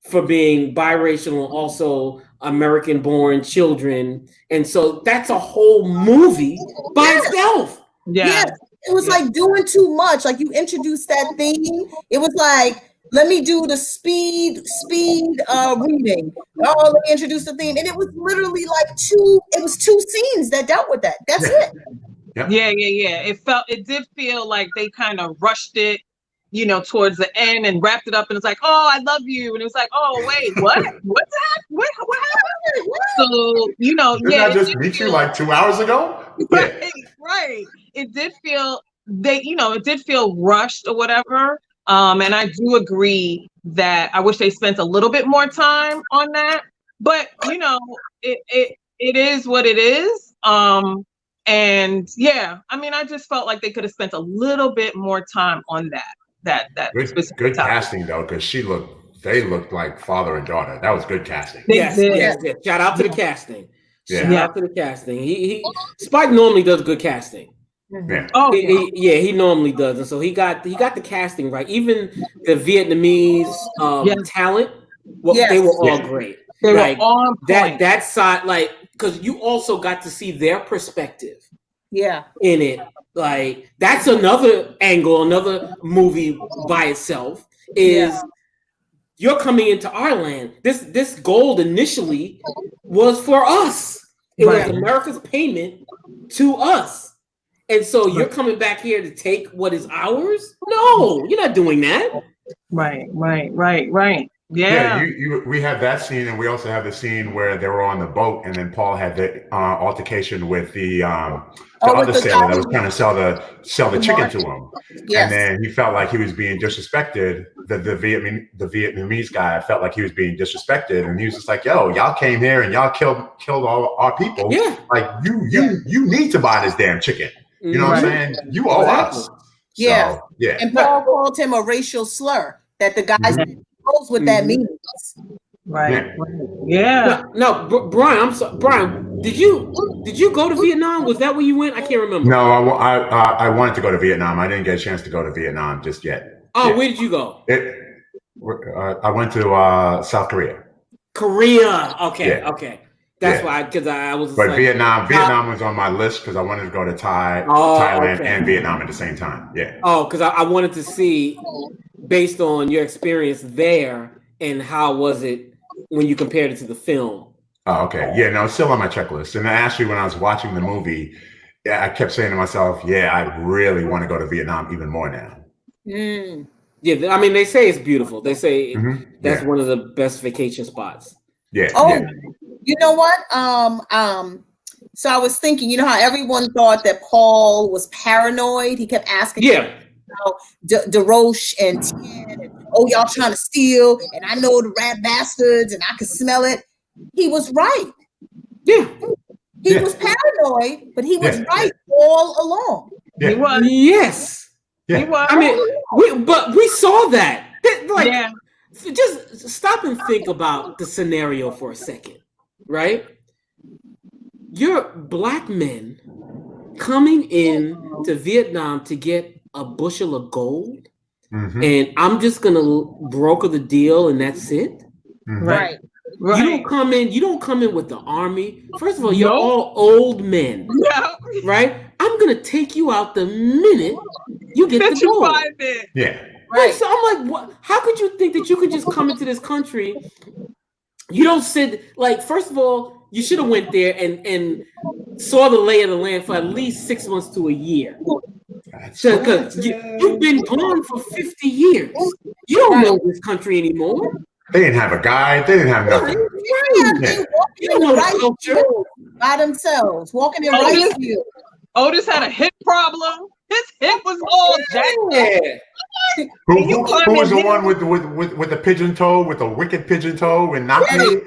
for being biracial and also American-born children, and so that's a whole movie by itself. Yes. It was like doing too much. Like, you introduced that theme. It was like, let me do the speed reading. Oh, let me introduce the theme. And it was literally like two scenes that dealt with that. That's it. Yeah. It did feel like they kind of rushed it, towards the end and wrapped it up, and it's like, "Oh, I love you," and it was like, "Oh, wait, what? What's that? What happened?" So, Didn't I just meet you like 2 hours ago? Right. It did feel it did feel rushed or whatever. And I do agree that I wish they spent a little bit more time on that. But it is what it is. And I just felt like they could have spent a little bit more time on that good casting though, because they looked like father and daughter. That was good casting. Yes. Shout out to the casting. Shout out to the casting. He Spike normally does good casting. Yeah. Oh, he normally does, and so he got the casting right. Even the Vietnamese talent, they were all great. They were on point. That side, like, because you also got to see their perspective. Yeah. In it, like, that's another angle, another movie by itself. You're coming into our land. This gold initially was for us. It was America's payment to us. And so you're coming back here to take what is ours? No, you're not doing that. Right. Yeah. We have that scene, and we also have the scene where they were on the boat, and then Paul had the altercation with the other sailor that was trying to sell the chicken to him. Yes. And then he felt like he was being disrespected. The Vietnamese guy felt like he was being disrespected, and he was just like, "Yo, y'all came here and y'all killed all our people. Yeah. Like, you need to buy this damn chicken. You know what I'm saying? You owe us." Yeah. So, yeah. And Paul called him a racial slur that the guys knows what that means. Right. Yeah. No, Brian, I'm sorry. Brian, did you go to Vietnam? Was that where you went? I can't remember. No, I wanted to go to Vietnam. I didn't get a chance to go to Vietnam just yet. Oh, where did you go? I went to South Korea. Korea. Okay. That's why, because I was. But like, Vietnam was on my list because I wanted to go to Thailand and Vietnam at the same time. Yeah. Oh, because I wanted to see, based on your experience there, and how was it when you compared it to the film? Oh, okay. Yeah, no, it's still on my checklist. And actually, when I was watching the movie, I kept saying to myself, I really want to go to Vietnam even more now. Yeah, I mean, they say it's beautiful. They say that's one of the best vacation spots. Yeah. You know what? So I was thinking, how everyone thought that Paul was paranoid. He kept asking DeRoche and Tien, and, y'all trying to steal, and I know the rat bastards, and I could smell it. He was right. Yeah. He was paranoid, but he was right all along. He was. Yes. Yeah. He was. I mean, we saw that. Just stop and think about the scenario for a second, right? You're Black men coming in to Vietnam to get a bushel of gold, and I'm just gonna broker the deal, and that's it. Right. You don't come in with the army. First of all, you're all old men, right? I'm gonna take you out the minute you get the gold. Yeah. Right. So I'm like, what? How could you think that you could just come into this country? You don't sit, like, first of all, you should have went there and saw the lay of the land for at least 6 months to a year. Because you've been gone for 50 years. You don't know this country anymore. They didn't have a guide. They didn't have nothing. They walking in the rice field by themselves, walking in rice field. Otis had a hip problem. His hip was all jacked up. Who was the one with the pigeon toe, with the wicked pigeon toe and knocked me?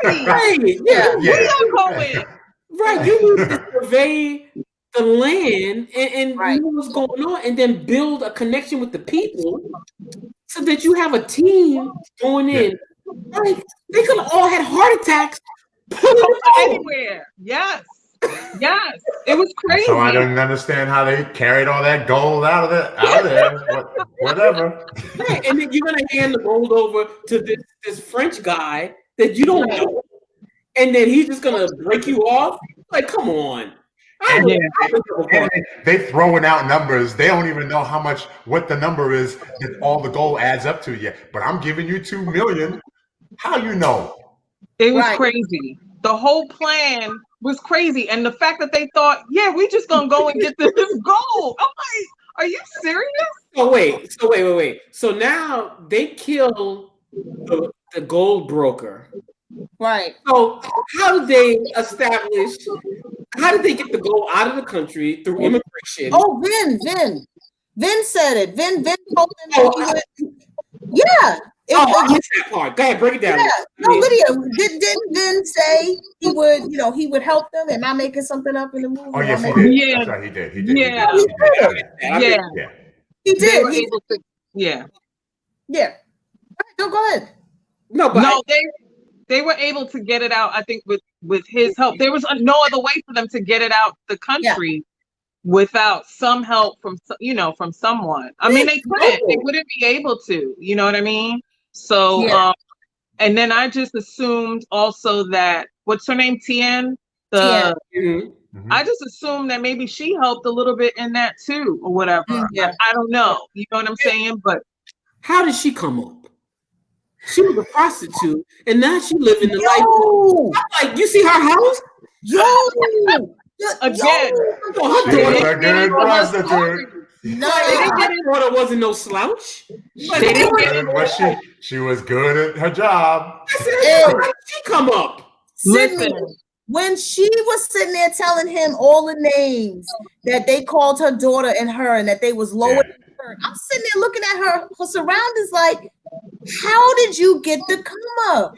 Eddie. Right. Right. You need to survey the land and know what's going on, and then build a connection with the people so that you have a team going in. Like, they could have all had heart attacks. Anywhere. Yes. Yes. It was crazy. So I didn't understand how they carried all that gold out of there. Whatever. Right. And then you're gonna hand the gold over to this French guy that you don't know, and then he's just gonna break you off. Like, come on. And they throwing out numbers. They don't even know what the number is that all the gold adds up to yet. But I'm giving you $2 million. How you know? It was crazy. The whole plan was crazy, and the fact that they thought, we just gonna go and get this gold. I'm like, are you serious? So wait. So now they kill the gold broker. Right. So how did they establish? How did they get the gold out of the country through immigration? Oh, Vin said it. Vin told them that he would. Yeah. I missed that part. Go ahead, break it down. Yeah. No, Lydia, didn't Vin say he would help them? Am I making something up in the movie? Oh yes, he did. Yeah. That's right, he did. He did. They were able to. Yeah. Yeah. Go ahead. No, they were able to get it out. I think with his help, there was no other way for them to get it out the country without some help from someone. I mean, they couldn't. They wouldn't be able to. You know what I mean? So, and then I just assumed also that what's her name, Tien. I just assumed that maybe she helped a little bit in that too, or whatever. I don't know. You know what I'm saying? But how did she come up? She was a prostitute, and now she living the life. I'm like, you see her house? Again, she was a good prostitute. No, her wasn't no slouch. She was good at her job. How did she come up? Listen, when she was sitting there telling him all the names that they called her daughter and her, and that they was lower than her, I'm sitting there looking at her surroundings like, how did you get the come up?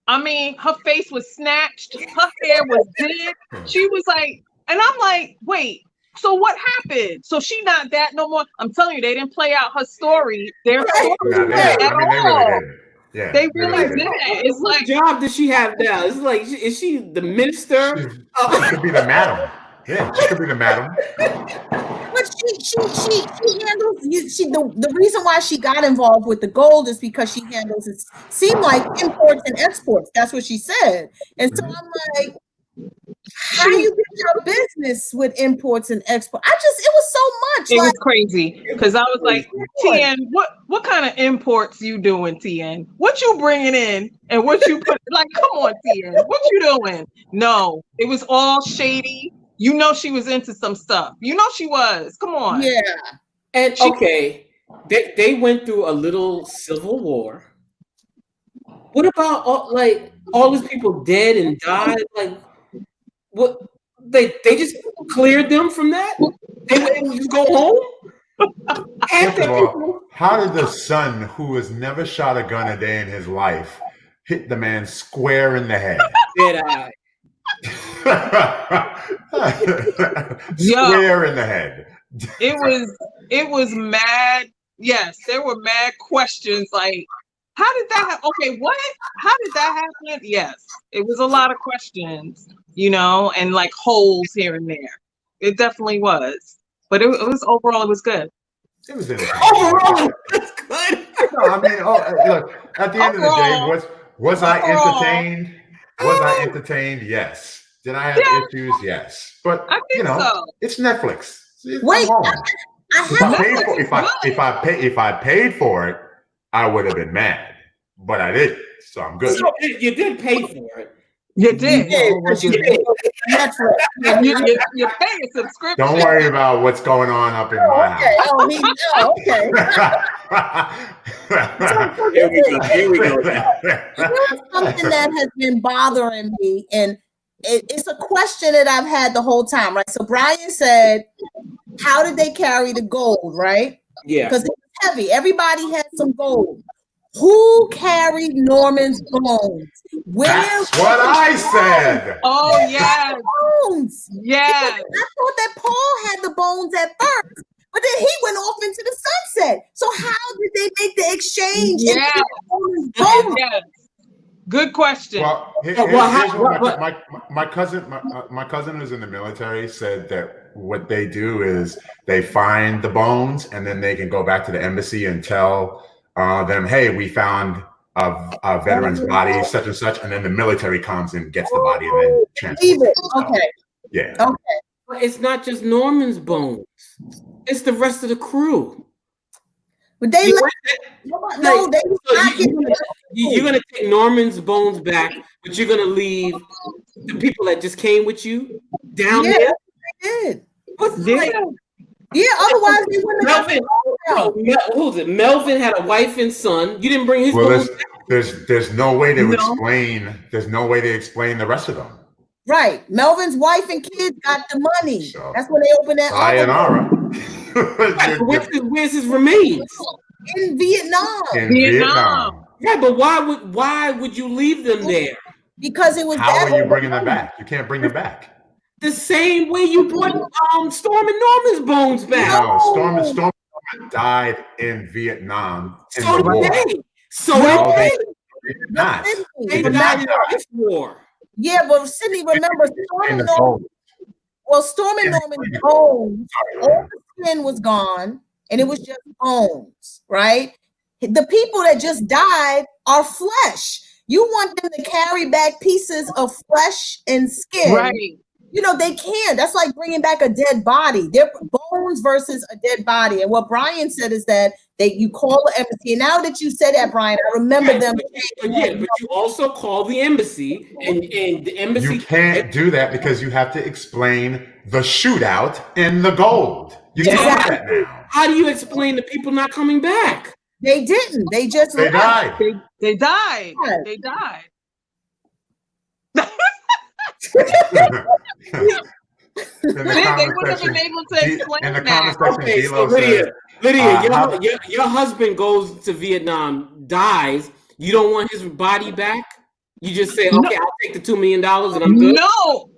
I mean, her face was snatched, her hair was did. She was like, and I'm like, wait, so what happened? So she not that no more. I'm telling you, they didn't play out her story. Their story at all. Yeah, they really did. It's like, what job does she have now? It's like, is she the minister? She could be the madam. Yeah, she could be the madam. But she handles the reason why she got involved with the gold is because she handles it. Seemed like imports and exports. That's what she said. And so I'm like, how you get your business with imports and exports? It was so much. It was crazy because I was like, Tien, what kind of imports you doing, Tien? What you bringing in and what you put? Like, come on, Tien, what you doing? No, it was all shady. You know she was into some stuff. You know she was. Come on. Yeah. And they went through a little civil war. What about all these people dead and died? Like, what? They just cleared them from that? They were able to just go home? First of all, how did the son, who has never shot a gun a day in his life, hit the man square in the head? Dead eye. Square in the head. It was mad. Yes, there were mad questions like, how did that happen? Okay, what? How did that happen? Yes, it was a lot of questions, and like holes here and there. It definitely was, but it was overall it was good. It was overall it's good. No, I mean, look. At the end of the day, was I entertained? Was I entertained? Yes. Did I have issues? Yes. But I think so. It's Netflix. Wait, if I paid for it, I would have been mad. But I didn't, so I'm good. So you did pay for it. You did. You're paying a subscription. Don't worry about what's going on up in my house. Okay. Here we go. Here we go. Here's something that has been bothering me, and it's a question that I've had the whole time, right? So Brian said, how did they carry the gold, right? Yeah. Because it was heavy. Everybody had some gold. Who carried Norman's bones? That's what I said. Oh, yes. Bones. Yes. I thought that Paul had the bones at first, but then he went off into the sunset. So how did they make the exchange? Yeah. Bones? Yes. Good question. Well, my cousin who's in the military said that what they do is they find the bones and then they can go back to the embassy and tell them, hey, we found a veteran's body, such and such, and then the military comes and gets the body and then transports it. Okay. Yeah. Okay. But it's not just Norman's bones; it's the rest of the crew. But they you're gonna take Norman's bones back, but you're gonna leave the people that just came with you down there. They did. Like, Otherwise they wouldn't have. Who's it? Melvin had a wife and son. You didn't bring his bones back? There's no way to explain. There's no way to explain the rest of them. Right. Melvin's wife and kids got the money. So, that's when they opened that. Sayonara. Where's his remains? In Vietnam. In Vietnam. Yeah, but why would you leave them there? Because it was. How are you bringing them back? You can't bring them back. The same way you brought Storm and Norman's bones back. No, Storm died in Vietnam. So did they. So did they. Not. They died in this war. Yeah, but Sydney, remember Storm and Norman. Well, Storm and Norman's bones, all the skin was gone, and it was just bones, right? The people that just died are flesh. You want them to carry back pieces of flesh and skin. Right. You know, they can. That's like bringing back a dead body. They're bones versus a dead body. And what Brian said is that you call the embassy. And now that you said that, Brian, I remember them. But you also call the embassy, and the embassy. You can't do that because you have to explain the shootout and the gold. You can't do that now. How do you explain the people not coming back? They didn't. They just died. They died. They died. They wouldn't have been able to explain that. Okay, so Lydia, your husband goes to Vietnam, dies. You don't want his body back? You just say, okay, I'll take the $2 million and I'm good? No.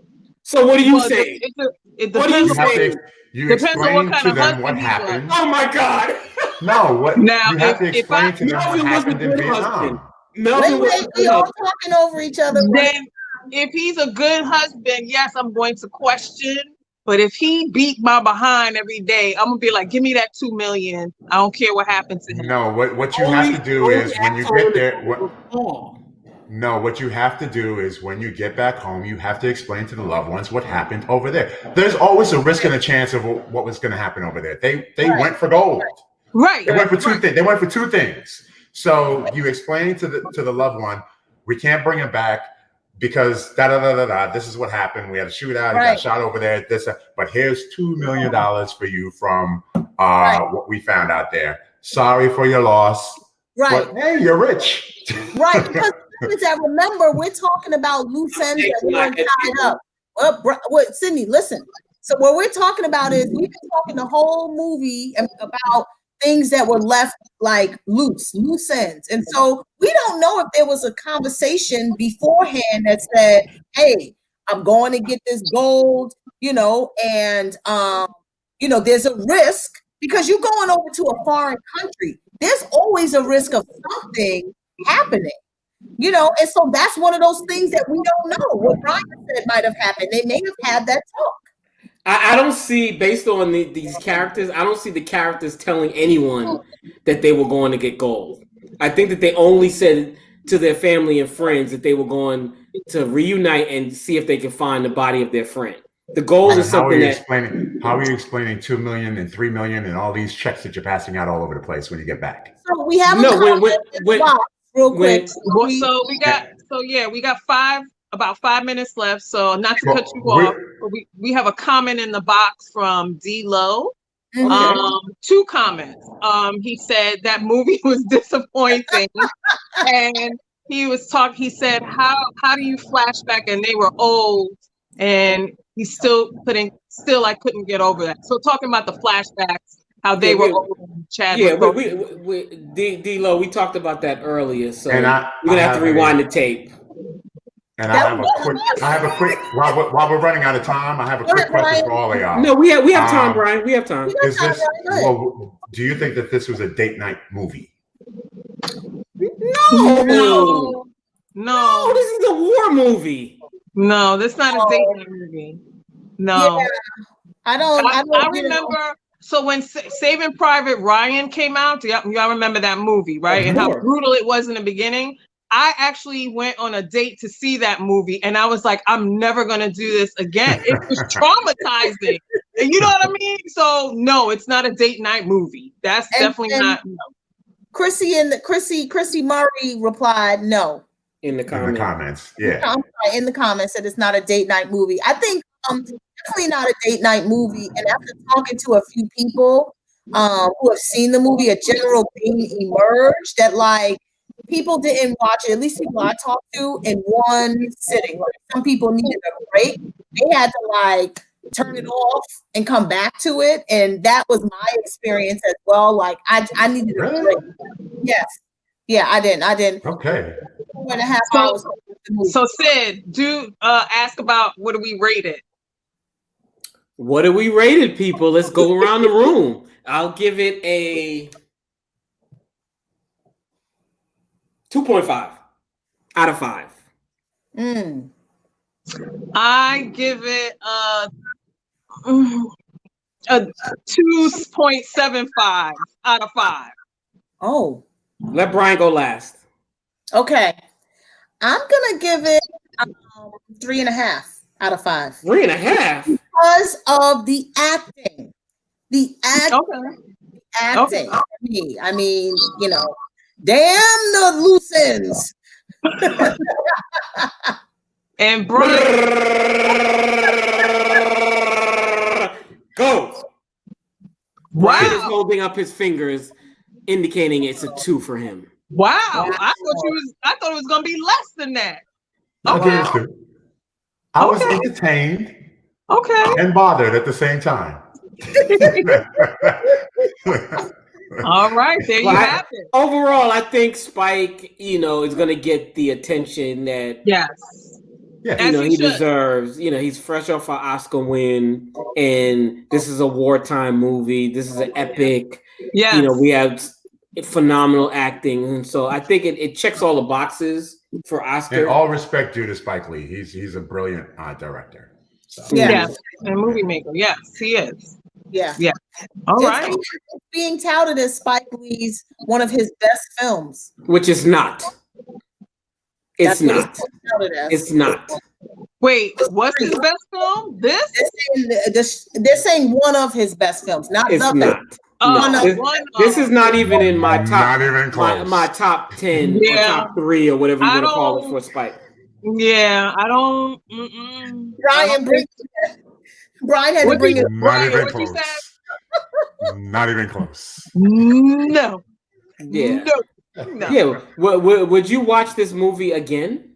So what do you say? It depends. You explain to them what happened. Oh my God. No, what now, you have to explain to them what happened in Vietnam. Wait, we all talking over each other. Then, if he's a good husband, yes, I'm going to question. But if he beat my behind every day, I'm gonna be like, give me that $2 million. I don't care what happens to him. No, what you have to do is when you get there. What you have to do is when you get back home, you have to explain to the loved ones what happened over there. There's always a risk and a chance of what was going to happen over there. They went for gold. Right. They went for two things. They went for two things. So you explain to the loved one, we can't bring him back because this is what happened. We had a shootout. He got shot over there. But here's $2 million for you from what we found out there. Sorry for your loss. Right. But, hey, you're rich. Right. Because I remember we're talking about loose ends that weren't tied up. Sydney, listen. So what we're talking about is we've been talking the whole movie about things that were left like loose ends. And so we don't know if there was a conversation beforehand that said, hey, I'm going to get this gold, and, there's a risk because you're going over to a foreign country. There's always a risk of something happening, and so that's one of those things that we don't know. What Brian said might have happened. They may have had that talk. I don't see, based on these characters, I don't see the characters telling anyone that they were going to get gold. I think that they only said to their family and friends that they were going to reunite and see if they could find the body of their friend. The gold is something how are you explaining $2 million and $3 million and all these checks that you're passing out all over the place when you get back? So we have real quick. We got about 5 minutes left. So not to cut you off, but we have a comment in the box from D Low. 2 comments. He said that movie was disappointing, and he said, how do you flashback and they were old, and he I couldn't get over that. So talking about the flashbacks, how they were old, Chad was D-Lo, we talked about that earlier, so and you're gonna have to rewind the tape. And I have a quick while we're running out of time, I have a quick question for all of y'all. No, we have time, Brian. We have time. Do you think that this was a date night movie? No, this is a war movie. No, this is not a date night movie. No, yeah, I remember. So when Saving Private Ryan came out, y'all remember that movie, right? And how brutal it was in the beginning. I actually went on a date to see that movie, and I was like, I'm never going to do this again. It was traumatizing. You know what I mean? So, no, it's not a date night movie. That's definitely not. No. Chrissy Murray replied no. In the comments. Yeah. I'm sorry, in the comments said it's not a date night movie. I think definitely not a date night movie. And after talking to a few people who have seen the movie, a general theme emerged that like, people didn't watch it, at least people I talked to, in one sitting. Like some people needed a break. They had to like turn it off and come back to it. And that was my experience as well. Like I needed a break. Yes. Yeah, I didn't. Okay. 2.5 hours. So Sid, ask about what do we rate it? What do we rate it, people? Let's go around the room. I'll give it a 2.5 out of 5. I give it a 2.75 out of 5. Oh. Let Brian go last. Okay. I'm gonna give it 3.5 out of 5. 3.5? Because of the acting. The acting. Okay. I mean, you know, damn the loose ends. And Brian, go. Wow. Brian is holding up his fingers, indicating it's a 2 for him. Wow. I thought it was gonna be less than that. Okay. I was entertained. Okay. And bothered at the same time. All right, there you have it. Overall, I think Spike, is going to get the attention that he deserves. He's fresh off an Oscar win, and this is a wartime movie. This is an epic. Yeah. We have phenomenal acting, and so I think it checks all the boxes for Oscar. In all respect due to Spike Lee, he's a brilliant director. So. Yes, and movie maker. Yes, he is. Yeah. All right. It's being touted as Spike Lee's one of his best films, which is not. It's not. It's not. Wait, what's his best film? They're saying one of his best films, not it's nothing. Not. This is not even in my top. Not even close. My top 10 or top 3 or whatever you want to call it for Spike. Yeah, I don't. Brian had to bring it. Not even close. Not even close. No. Yeah. No. Yeah. Would you watch this movie again?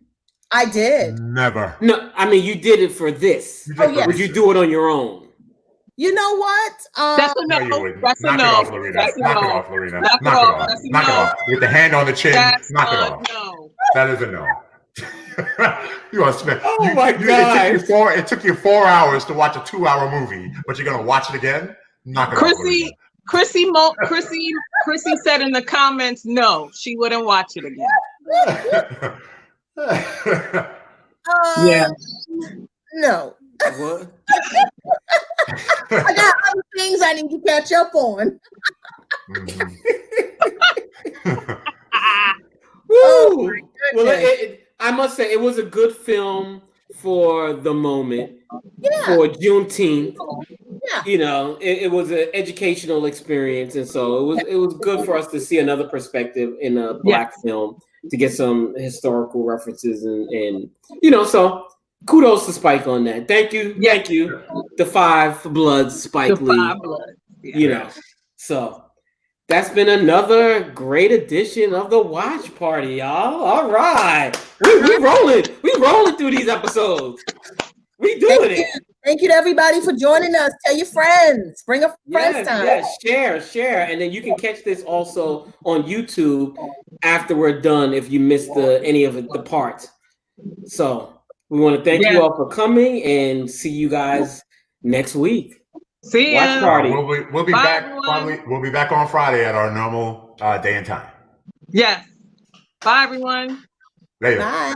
I did. Never. No, I mean you did it for this. Yes. Would you do it on your own? You know what? That's a no. That's a no. Knock it off, Lorena. Knock it off. With the hand on the chin. Knock it off. No. That is a no. You want to spend? Oh my God! It took you 4 hours to watch a 2-hour movie, but you're gonna watch it again? Knock it off. Chrissy said in the comments, no, she wouldn't watch it again. Yeah. No. What? I got other things I need to catch up on. Woo! Well, I must say it was a good film for the moment. For Juneteenth. Yeah. It was an educational experience, and so it was good for us to see another perspective in a Black film, to get some historical references and so kudos to Spike on that. Thank you. The 5 Bloods, Spike Lee. 5 Bloods. You know, so that's been another great edition of the Watch Party, y'all. All right, we rolling through these episodes. We doing it. Thank you to everybody for joining us. Tell your friends. Bring a friend's time. Yes, share. And then you can catch this also on YouTube after we're done if you missed any of the parts. So we want to thank you all for coming and see you guys next week. See ya. Watch Party. We'll be back probably. We'll be back on Friday at our normal day and time. Yes. Bye, everyone. Later. Bye.